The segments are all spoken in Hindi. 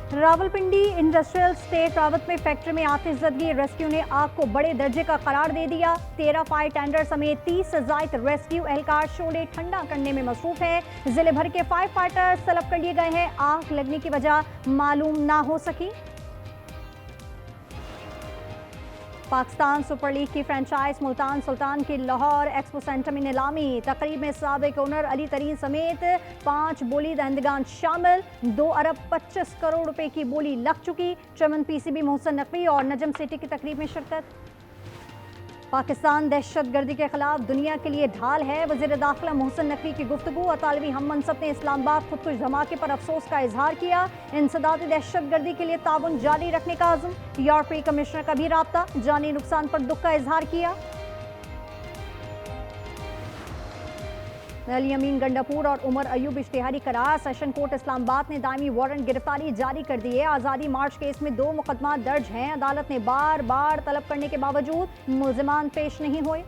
रावलपिंडी इंडस्ट्रियल स्टेट रावत में फैक्ट्री में आतिशज़दगी, रेस्क्यू ने आग को बड़े दर्जे का करार दे दिया। 13 फायर टेंडर समेत 30 से जायद रेस्क्यू एहलकार शोले ठंडा करने में मसरूफ हैं। जिले भर के फायर फाइटर्स तलब कर लिए गए हैं। आग लगने की वजह मालूम ना हो सकी। पाकिस्तान सुपर लीग की फ्रेंचाइज मुल्तान सुल्तान की लाहौर एक्सपो सेंटर में नीलामी। तकरीब में साबिक ओनर अली तरीन समेत 5 बोली दहंदगान शामिल। 2 अरब 25 करोड़ रुपए की बोली लग चुकी। चेयरमैन पीसीबी मोहसिन नकवी और नजम सिटी की तकरीब में शिरकत। पाकिस्तान दहशतगर्दी के खिलाफ दुनिया के लिए ढाल है। वज़ीर दाखिला मोहसिन नकवी की गुफ्तगू। अतालवी हम मनसब ने इस्लामाबाद खुदकुश धमाके पर अफसोस का इजहार किया। इंसदाद दहशतगर्दी के लिए ताउन जारी रखने का आज़म। यूरोपीय कमिश्नर का भी राब्ता। जानी नुकसान पर दुख का इजहार किया। अली अमीन गंडापुर और उमर अयूब इश्तिहारी करार। सेशन कोर्ट इस्लामाबाद ने दायमी वारंट गिरफ्तारी जारी कर दी है। आज़ादी मार्च केस में 2 मुकदमा दर्ज हैं। अदालत ने बार बार तलब करने के बावजूद मुल्जिमान पेश नहीं हुए।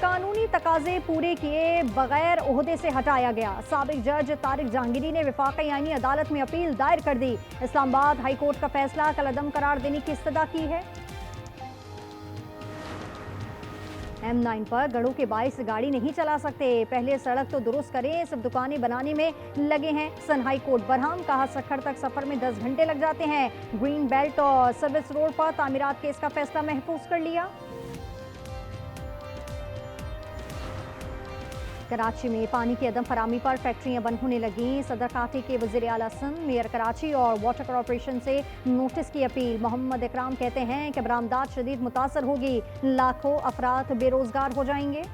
कानूनी तकाजे पूरे किए बगैर ओहदे से हटाया गया। साबिक जज तारिक जहांगीरी ने वफाकी आईनी अदालत में अपील दायर कर दी। इस्लामाबाद हाई कोर्ट का फैसला कलअदम करार देने की इस्तदा की है। M9 पर गढ़ों के बाइस गाड़ी नहीं चला सकते। पहले सड़क तो दुरुस्त करें, सिर्फ दुकानें बनाने में लगे हैं। सन हाई कोर्ट बरहम। कहा सखर तक सफर में 10 घंटे लग जाते हैं। ग्रीन बेल्ट और सर्विस रोड पर तामीरात केस का फैसला महफूज कर लिया। कराची में पानी की अदम फरामी पर फैक्ट्रियां बंद होने लगीं। सदर काफी के वज़ीर आला सिंध, मेयर कराची और वाटर कॉरपोरेशन से नोटिस की अपील। मोहम्मद इकराम कहते हैं कि बरामदात शदीद मुतासर होगी। लाखों अफराद बेरोजगार हो जाएंगे।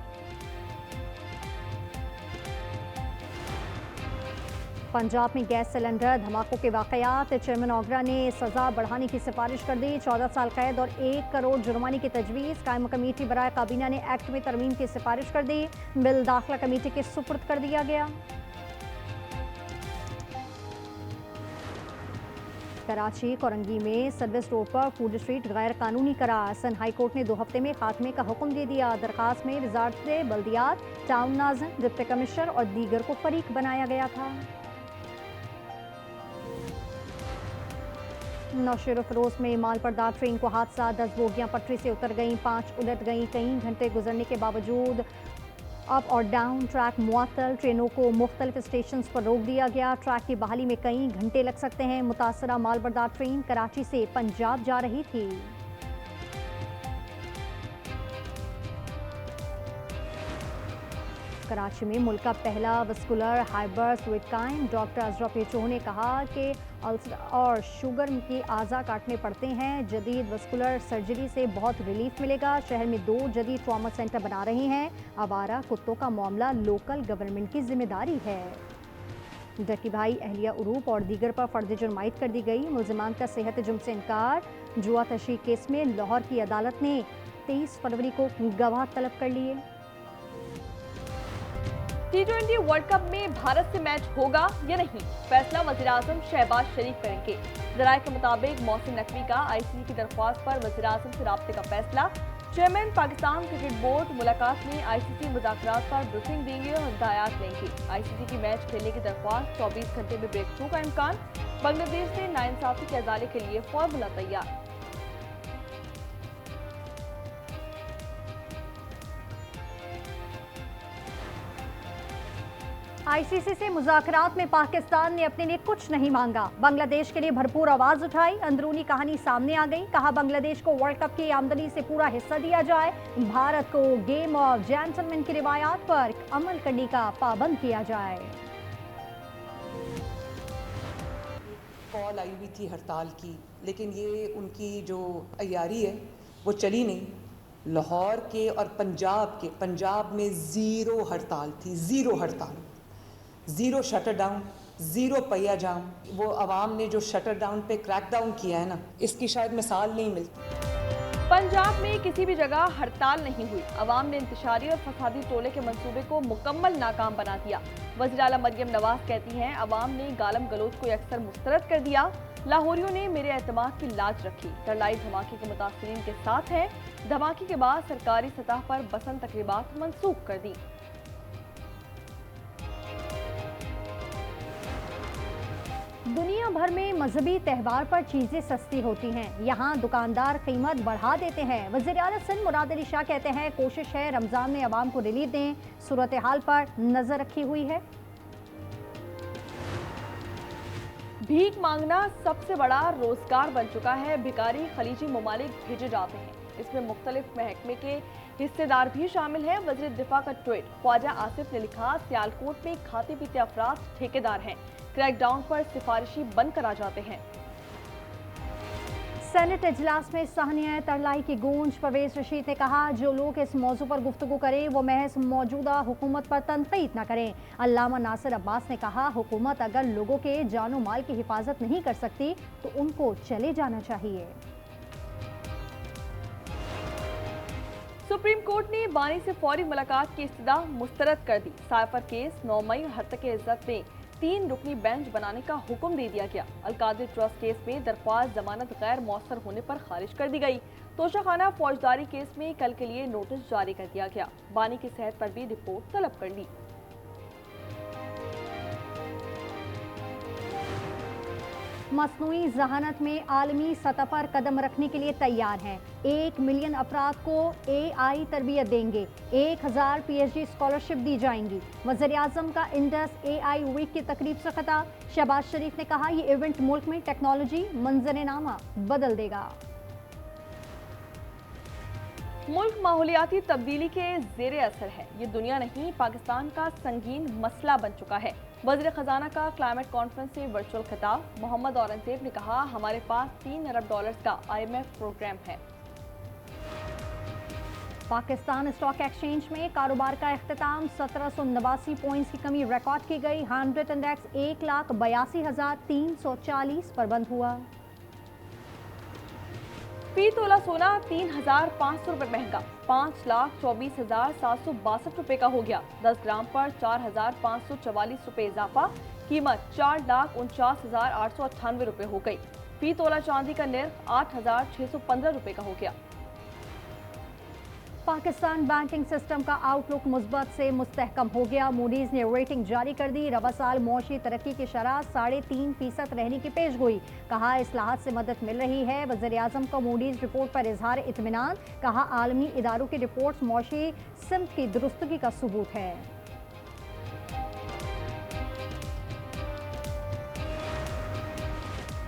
पंजाब में गैस सिलेंडर धमाकों के वाकयात। चेयरमैन ओगरा ने सजा बढ़ाने की सिफारिश कर दी। 14 साल कैद और 1 करोड़ जुर्माने की तजवीज़। कायम कमेटी बराए काबीना ने एक्ट में तरमीम की सिफारिश कर दी। बिल दाखिला कमेटी के सुपुर्द कर दिया गया। कराची कोरंगी में सर्विस रोड पर फूड स्ट्रीट गैर कानूनी करार। सन हाई कोर्ट ने 2 हफ्ते में खात्मे का हुक्म दे दिया। दरखास्त में वजारत बल्दियात, टाउन नाज़िम, डिप्टी कमिश्नर और दीगर को फरीक बनाया गया था। नौशेर फरोज में मालबरदार ट्रेन को हादसा। 10 बोगियां पटरी से उतर गईं, 5 उलट गईं। कई घंटे गुजरने के बावजूद अप और डाउन ट्रैक मुअत्तल। ट्रेनों को मुख्तलिफ स्टेशन पर रोक दिया गया। ट्रैक की बहाली में कई घंटे लग सकते हैं। मुतासरा मालबरदार ट्रेन कराची से पंजाब जा रही थी। कराची में मुल्क का पहला वस्कुलर हाइबर स्विट कायम। डॉक्टर अजरफ पेचो ने कहा कि अल्सर और शुगर की आज़ा काटने पड़ते हैं। जदीद वस्कुलर सर्जरी से बहुत रिलीफ मिलेगा। शहर में 2 जदीद ट्रॉमा सेंटर बना रहे हैं। आवारा कुत्तों का मामला लोकल गवर्नमेंट की जिम्मेदारी है। डकी भाई अहलिया उरूप और दीगर पर फर्द जुर्मायत कर दी गई। मुल्जिमान का सेहत जुर्म से इनकार। जुआ तशरी केस में लाहौर की अदालत ने 23 फरवरी को गवाह तलब कर लिए। T20 वर्ल्ड कप में भारत से मैच होगा या नहीं, फैसला वज़ीर-ए-आज़म शहबाज शरीफ करेंगे। ज़राए के मुताबिक मोहसिन नकवी का ICC की दरख्वास्त पर वज़ीर-ए-आज़म से राब्ते का फैसला। चेयरमैन पाकिस्तान क्रिकेट बोर्ड मुलाकात में ICC मुज़ाकरात पर ब्रीफिंग देंगे और हिदायत लेंगे। ICC की मैच खेलने की दरख्वास्त 24 घंटे में ब्रेक थ्रू का इम्कान। बांग्लादेश से नाइंसाफी के अजाले के लिए फॉर्मूला तैयार। ICC से मुज़ाकरात में पाकिस्तान ने अपने लिए कुछ नहीं मांगा। बांग्लादेश के लिए भरपूर आवाज़ उठाई। अंदरूनी कहानी सामने आ गई। कहा बांग्लादेश को वर्ल्ड कप की आमदनी से पूरा हिस्सा दिया जाए। भारत को गेम ऑफ जेंटलमैन की रिवायात पर अमल करने का पाबंद किया जाए। कॉल आई हुई थी हड़ताल की, लेकिन ये उनकी जो तैयारी है वो चली नहीं। लाहौर के और पंजाब में ज़ीरो हड़ताल थी, ज़ीरो हड़ताल, ज़ीरो शटर डाउन, ज़ीरो पहिया जाम। वो अवाम ने जो शटर डाउन पे क्रैक डाउन किया है ना, इसकी शायद मिसाल नहीं मिलती। पंजाब में किसी भी जगह हड़ताल नहीं हुई। अवाम ने इंतशारी और फसादी टोले के मंसूबे को मुकम्मल नाकाम बना दिया। वज़ीर आला मरियम नवाज कहती हैं अवाम ने गालम गलोच को अक्सर मुस्तरद कर दिया। लाहौरियों ने मेरे एतमाद की लाज रखी। तरलाई धमाके के मुतासरीन के साथ हैं। धमाके के बाद सरकारी सतह पर बसंत तकरीबात मनसूख कर दी। भर में मजहबी त्यौहार पर चीजें सस्ती होती हैं, यहाँ दुकानदार कीमत बढ़ा देते हैं। वज़ीर आला सिंध मुराद अली शाह कहते हैं कोशिश है रमजान में आवाम को रिलीफ दें, सूरत हाल पर नजर रखी हुई है। भीख मांगना सबसे बड़ा रोजगार बन चुका है। भिखारी खलीजी ममालिक भेजे जाते हैं, इसमें मुख्तलिफ महकमे के हिस्सेदार भी शामिल हैं। वज़ीर दिफा का ट्वीट, ख्वाजा आसिफ ने लिखा, सियालकोट में खाते पीते अफराद ठेकेदार हैं, क्रैकडाउन पर सिफारिशी बंद करा जाते हैं। सेनेट इजलास में साहनिया तरलाई की गूंज। परवेज रशीद ने कहा जो लोग इस मौजू पर गुफ्तगू करें वो महज मौजूदा हुकूमत पर तनकीद न करें। अल्लामा नासिर अब्बास ने कहा हुकूमत अगर लोगों के जानो माल की हिफाजत नहीं कर सकती तो उनको चले जाना चाहिए। सुप्रीम कोर्ट ने बानी से फौरी मुलाकात की इस्तदा मुस्तरद कर दी। साइफर केस 9 मई और हत्या इज्जत में 3 रुकनी बेंच बनाने का हुक्म दे दिया गया। अलकादिर ट्रस्ट केस में दरख्वास्त जमानत गैर मौसर होने पर खारिज कर दी गई। तोशाखाना फौजदारी केस में कल के लिए नोटिस जारी कर दिया गया। बानी की सेहत पर भी रिपोर्ट तलब कर ली। मसनूई जहानत में आलमी सतह पर कदम रखने के लिए तैयार हैं। 1 मिलियन अफराद को AI तरबियत देंगे। 1000 PhD स्कॉलरशिप दी जाएंगी। वज़ीर आज़म का इंडस AI वीक की तकरीब से खिताब। शहबाज शरीफ ने कहा ये इवेंट मुल्क में टेक्नोलॉजी मंजरनामा बदल देगा। मुल्क माहौलियाती तब्दीली के जेर असर है। ये दुनिया नहीं पाकिस्तान का संगीन मसला बन चुका है। वज़ीर खजाना का क्लाइमेट कॉन्फ्रेंस से वर्चुअल खिताब। मोहम्मद औरंगजेब ने कहा हमारे पास $3 अरब का IMF प्रोग्राम है। पाकिस्तान स्टॉक एक्सचेंज में कारोबार का इख्तिताम। 1789 पॉइंट्स की कमी रिकॉर्ड की गई। 100 इंडेक्स 1,82,340 पर बंद हुआ। फी तोला सोना 3,500 रुपये महंगा, 5,24,762 रुपये का हो गया। 10 ग्राम पर 4,544 रुपये इजाफा, कीमत 4,49,898 रुपये हो गई। फी तोला चांदी का निर्ख 8,615 रुपये का हो गया। पाकिस्तान बैंकिंग सिस्टम का आउटलुक मुस्बत से मुस्तहकम हो गया। मूडीज ने रेटिंग जारी कर दी। रबा साल मौशी तरक्की की शरह 3.5% रहने की पेशगोई। कहा इस्लाहात से मदद मिल रही है। वज़ीर आज़म का मूडीज रिपोर्ट पर इजहार इत्मीनान। कहा आलमी इदारों की रिपोर्ट्स मौशी सिमत की दुरुस्तगी का सबूत है।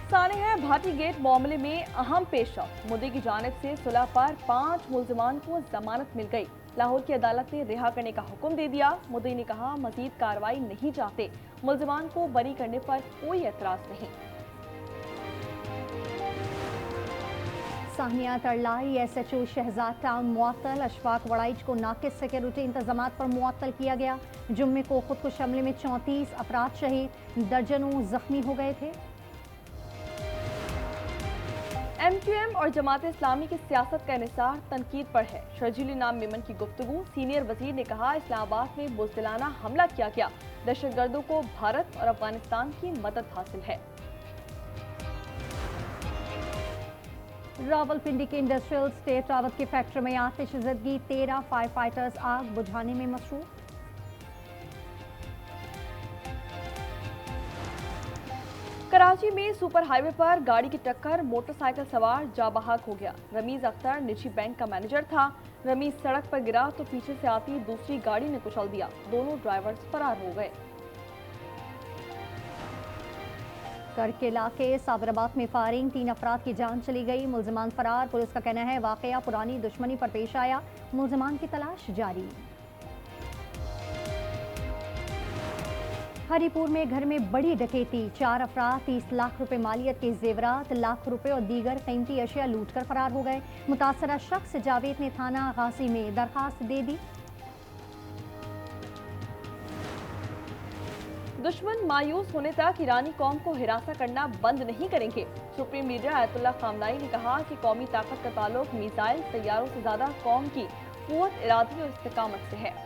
सानेहा भाटी गेट मामले में अहम पेशरफ। मुद्दे की जानिब से सुलह पर 5 मुल्जिमान को जमानत मिल गई। लाहौर की अदालत ने रिहा करने का हुक्म दे दिया। मुद्दई ने कहा मजीद कार्रवाई नहीं चाहते, मुल्जिमान को बरी करने पर कोई एतराज नहीं। साहनिया तरलाई SHO शहजाद टाउन मुअत्तल। अशफाक वड़ाइच को नाकिस सिक्योरिटी इंतजामात पर मुअत्तल किया गया। जुम्मे को खुदकुश हमले में 34 अफराद शहीद, दर्जनों जख्मी हो गए थे। MQM और जमात इस्लामी की सियासत का इन्हिसार तनकीद पर है। शर्जील नाम मेमन की गुफ्तगू। सीनियर वजीर ने कहा इस्लामाबाद में बुज़दिलाना हमला किया गया। दहशतगर्दों को भारत और अफगानिस्तान की मदद हासिल है। रावलपिंडी के इंडस्ट्रियल स्टेट रावत की फैक्ट्री में आतिशज़दगी। 13 फायर फाइटर्स आग बुझाने में मसरूफ। कराची में सुपर हाईवे पर गाड़ी की टक्कर, मोटरसाइकिल सवार जाबाहक हो गया। रमीज अख्तर निजी बैंक का मैनेजर था। रमीज सड़क पर गिरा तो पीछे से आती दूसरी गाड़ी ने कुचल दिया। दोनों ड्राइवर्स फरार हो गए। करकेला के साबराबाद में फायरिंग, 3 अफराद की जान चली गई। मुल्जिमान फरार। पुलिस का कहना है वाकया पुरानी दुश्मनी पर पेश आया। मुल्जिमान की तलाश जारी। हरिपुर में घर में बड़ी डकैती। 4 अफराद 30 लाख रुपए मालियत के जेवरात, लाख रुपए और दीगर कीमती अशिया लूटकर फरार हो गए। मुतासरा शख्स जावेद ने थाना गाजी में दरखास्त दे दी। दुश्मन मायूस होने तक ईरानी कौम को हिरासा करना बंद नहीं करेंगे। सुप्रीम लीडर आयतुल्लाह खामनाई ने कहा कि कौमी ताकत का ताल्लुक मिसाइल तैयारों से ज्यादा कौम की कुव्वत, इरादे और इस्तिकामत से है।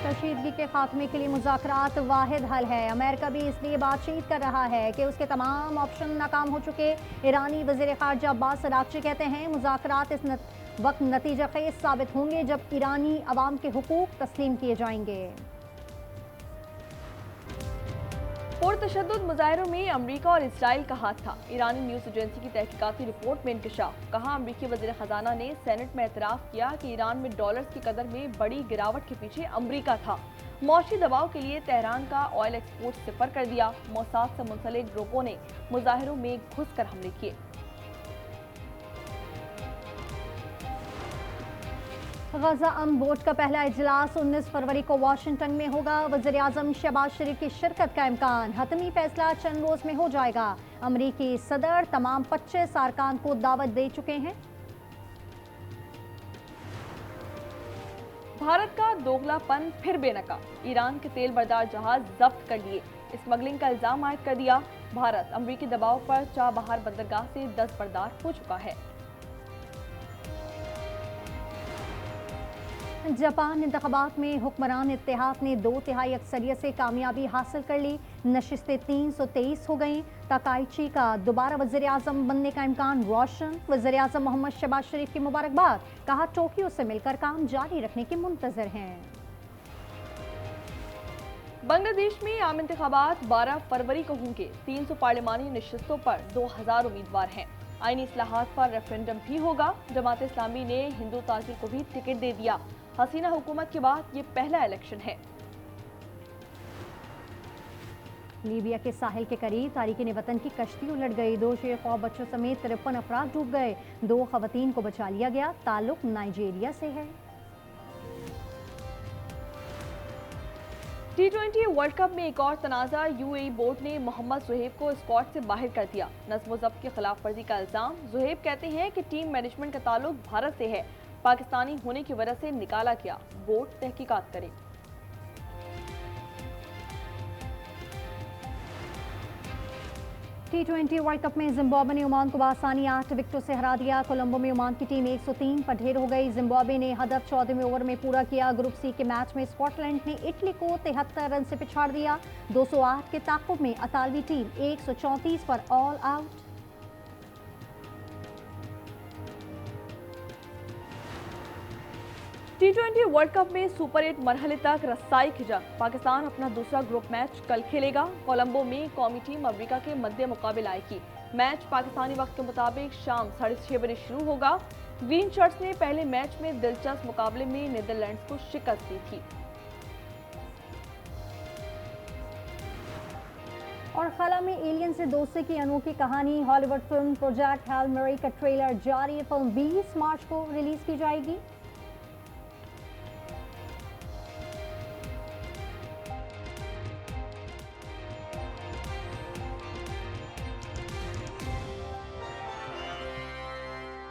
कशीदगी के खात्मे के लिए मुज़ाकरात वाहिद हल है। अमेरिका भी इसलिए बातचीत कर रहा है कि उसके तमाम ऑप्शन नाकाम हो चुके। ईरानी वज़ीर ख़ारजा अब्बास अराग़ची कहते हैं मुज़ाकरात इस वक्त नतीजा खेज़ साबित होंगे जब ईरानी अवाम के हुकूक तस्लीम किए जाएंगे। पुरतशद्दुद मुजाहिरों में अमरीका और इसराइल का हाथ था। ईरानी न्यूज़ एजेंसी की तहकीकाती रिपोर्ट में इंकशाफ। कहा अमरीकी वज़ीर ख़जाना ने सेनेट में एतराफ़ किया कि ईरान में डॉलर्स की कदर में बड़ी गिरावट के पीछे अमरीका था। मौशी दबाव के लिए तेहरान का ऑयल एक्सपोर्ट सिफर कर दिया। मोसाद से मुंसलिक ग्रुपों ने मुजाहिरों में घुस कर हमले किए। गजा अमन बोर्ड का पहला इजलास 19 फरवरी को वाशिंगटन में होगा। वज़ीर आज़म शहबाज शरीफ की शिरकत का इम्कान। हतमी फैसला चंद रोज में हो जाएगा। अमरीकी सदर तमाम 25 अरकान को दावत दे चुके हैं। भारत का दोगलापन फिर बेनकाब। ईरान के तेल बरदार जहाज जब्त कर लिए। स्मगलिंग का इल्जाम आयद कर दिया। भारत अमरीकी दबाव पर चाबहार बंदरगाह से दस्तबरदार हो चुका है। जापान इंतखाबात में हुक्मरान इत्तेहाद ने 2/3 अक्सरियत से कामयाबी हासिल कर ली। नशिस्तें 323 हो गईं। ताकाइची का दोबारा वज़ीर आज़म बनने का इम्कान रोशन। वज़ीर आज़म मोहम्मद शहबाज शरीफ की मुबारकबाद। कहा टोक्यो से मिलकर काम जारी रखने के मुंतज़र हैं। बांग्लादेश में आम इंतखाबात 12 फरवरी को होंगे। 300 पार्लिमानी नशिस्तों पर 2000 उम्मीदवार हैं। आईनी इस्लाहात पर रेफरेंडम भी होगा। जमात इस्लामी ने हिंदू ताजिर को भी टिकट दे दिया। हसीना हुकूमत के बाद ये पहला इलेक्शन है। लीबिया के साहिल के करीब तारिकीन वतन की कश्ती उलट गई। 2 शेर ख्वाब बच्चों समेत 53 अफराद डूब गए। 2 खवातीन को बचा लिया गया। ताल्लुक नाइजीरिया से है। T20 वर्ल्ड कप में एक और तनाज़ा। यूएई बोर्ड ने मोहम्मद ज़ुहैब को स्क्वाड से बाहर कर दिया। नज़्म व ज़ब्त की खिलाफ वर्जी का इल्ज़ाम। ज़ुहैब कहते हैं कि टीम मैनेजमेंट का ताल्लुक भारत से है। पाकिस्तानी होने की वजह से निकाला गया। बोर्ड तहकीकात करे। T20 वर्ल्ड कप में जिम्बाब्वे ने ओमान को बआसानी 8 विकेटों से हरा दिया। कोलंबो में ओमान की टीम 103 पर ढेर हो गई। जिम्बाब्वे ने हदफ 14वें ओवर में पूरा किया। ग्रुप सी के मैच में स्कॉटलैंड ने इटली को 73 रन से पिछाड़ दिया। 208 के ताक़ुब में अतालवी टीम 134 पर all out. T20 world cup में सुपर 8 मरहले तक रसाई की जंग। पाकिस्तान अपना दूसरा ग्रुप मैच कल खेलेगा। कोलंबो में कौमी टीम अमेरिका के मध्य मुकाबले आएगी। मैच पाकिस्तानी वक्त के मुताबिक शाम 6:30 बजे शुरू होगा। ग्रीन शर्ट्स ने पहले मैच में दिलचस्प मुकाबले में नीदरलैंड्स को शिकस्त दी थी। और खला में एलियन से दोस्ती की अनोखी कहानी। हॉलीवुड फिल्म प्रोजेक्ट हेल मेरी का ट्रेलर जारी। फिल्म 20 मार्च को रिलीज की जाएगी।